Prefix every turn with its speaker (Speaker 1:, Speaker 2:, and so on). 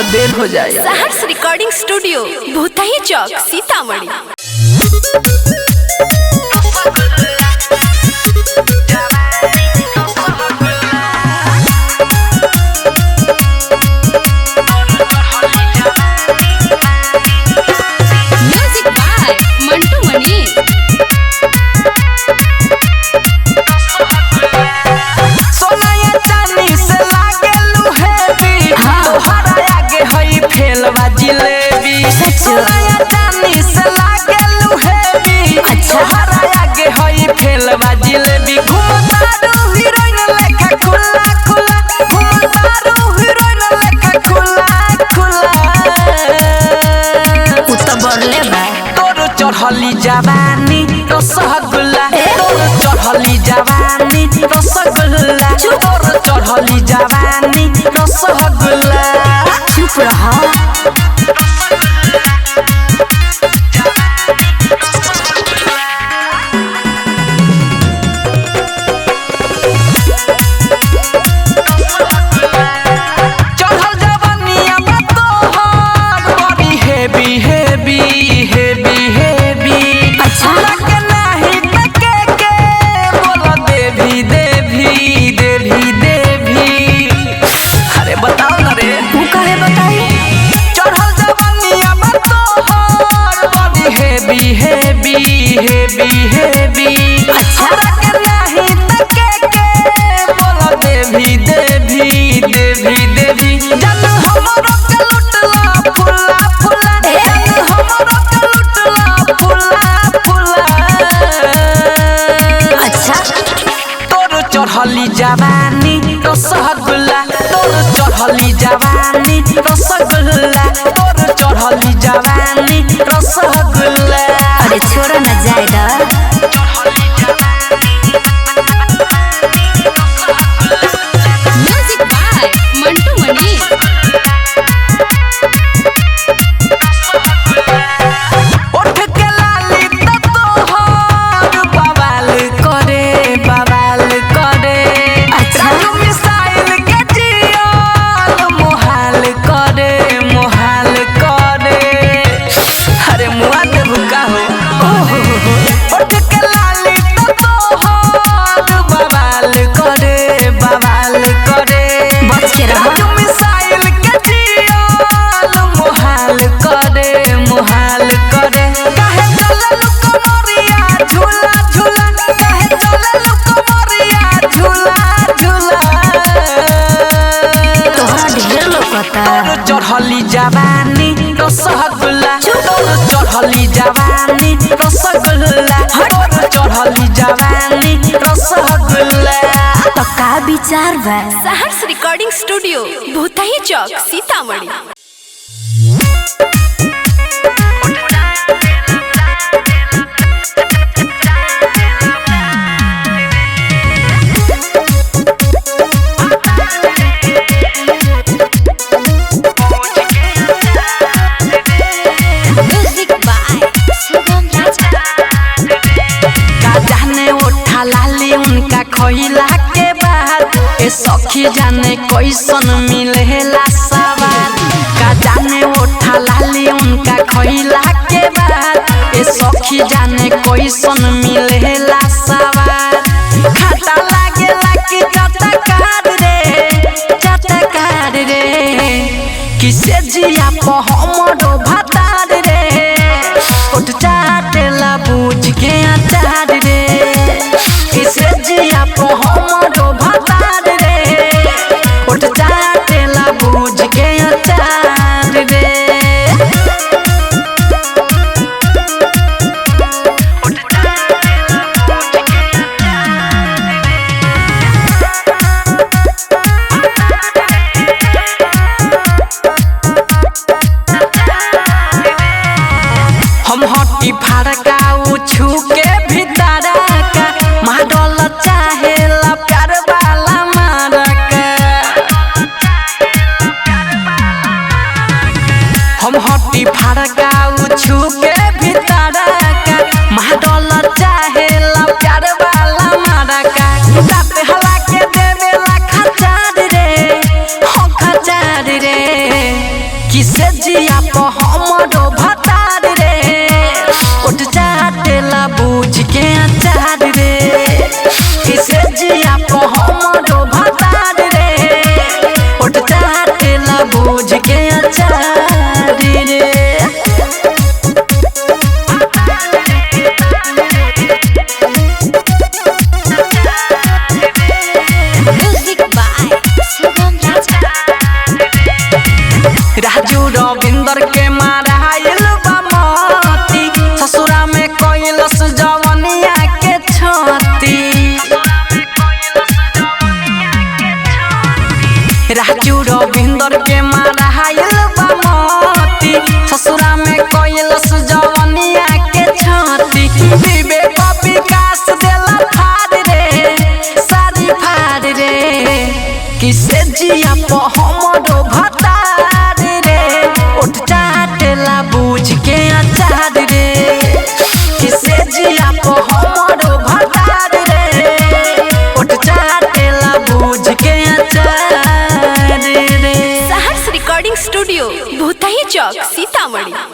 Speaker 1: तो देर हो जाए।
Speaker 2: Saharsh recording studio Bhutahi Chowk Sitamarhi.
Speaker 3: Music by Mantu Mani.
Speaker 1: Jalebi सोनाया चांदी से लागेलू हेवी। अच्छा आगे हई फेलवा जिलेबी। घूमतारू हीरोइन लेखा खुला खुला। घूमतारू हीरोइन लेखा खुला खुला।
Speaker 2: उ तो बरले बा
Speaker 1: तोर चढ़ली जवानी रसगुल्ला। तोर चढ़ली जवानी रसगुल्ला। तोर चढ़ली जवानी रसगुल्ला।
Speaker 2: चुप रहा। चढ़ली जवानी रसगुल्ला। तोर चढ़ली जवानी रसगुल्ला। तोर चढ़ली जवानी रसगुल्ला। अरे छोड़ न जाए दा।
Speaker 3: म्यूजिक बाय मंटू मनी।
Speaker 1: उठ के लाली तो तोहर बवाल करे बवाल करे। राजू मिसाइल के जियल मोहाल करे मोहाल करे। अरे मुआ दे भूखा हो। उठ के लाली तो तोहर बवाल करे बवाल करे।
Speaker 2: बच के रहो।
Speaker 1: राजू मिसाइल के जियल मोहाल करे मोहाल करे। काहे चलल कमरिया झूला झूला। काहे चलल कमरिया झूला झूला।
Speaker 2: तोहरा ढेर लोकता।
Speaker 1: तोर चढ़ली जवानी रसगुल्ला। तोर चढ़ली जवानी रसगुल्ला। तोर चढ़ली जवानी रसगुल्ला।
Speaker 2: तो का विचार बा? Saharsh recording studio Bhutahi Chowk Sitamarhi.
Speaker 3: Music by Shubham Raja.
Speaker 1: का जाने ओठा लाली उनका खोइला के बाद। ए सखी जाने कैसन मिलेला सवाल। का जाने ओठा लाली उनका खोइला के बाद। ए सखी जाने कैसन मिलेला सवाल। खाता लागेला कि चटकार रे। किसे जिया पे हमरो भातार रे। उठ चाटेला बूझ के अचार रे। किसे जिया पे हमरो भातार रे। उठ चाटेला बूझ के अचार रे। हम हटी फड़का उछू के भीतर का। माडल चाहेला प्यार वाला मारका। हम हटी फड़का उछू के भीतर का। माडल चाहेला प्यार वाला मारका। दांत हला के देवेला खचार रे। हो खचार रे। किसे जिया प हमरो भतार रे उठ चाटेला बूझ के अचार रे किसे जिया प हमरो भतार रे उठ चाटेला बूझ के अचार रे
Speaker 2: म्यूजिक बाय शुभम राजा।
Speaker 1: राजू रविंदर के माराइल बा मोती ससुरा में कोइलस जवनिया के छाती राजू रविंदर के माराइल बा मोती ससुरा में कोइलस जवनिया के छाती विवेक विकास देला फाड़ रे सारी फाड़ रे किसे जिया प हमरो भतार रे उठ चाटेला बूझ के अचार रे किसे जिया प हमरो भतार रे उठ चाटेला बूझ के अचार रे।
Speaker 2: सहर्ष रिकॉर्डिंग स्टूडियो भूतही चौक सीतामढ़ी।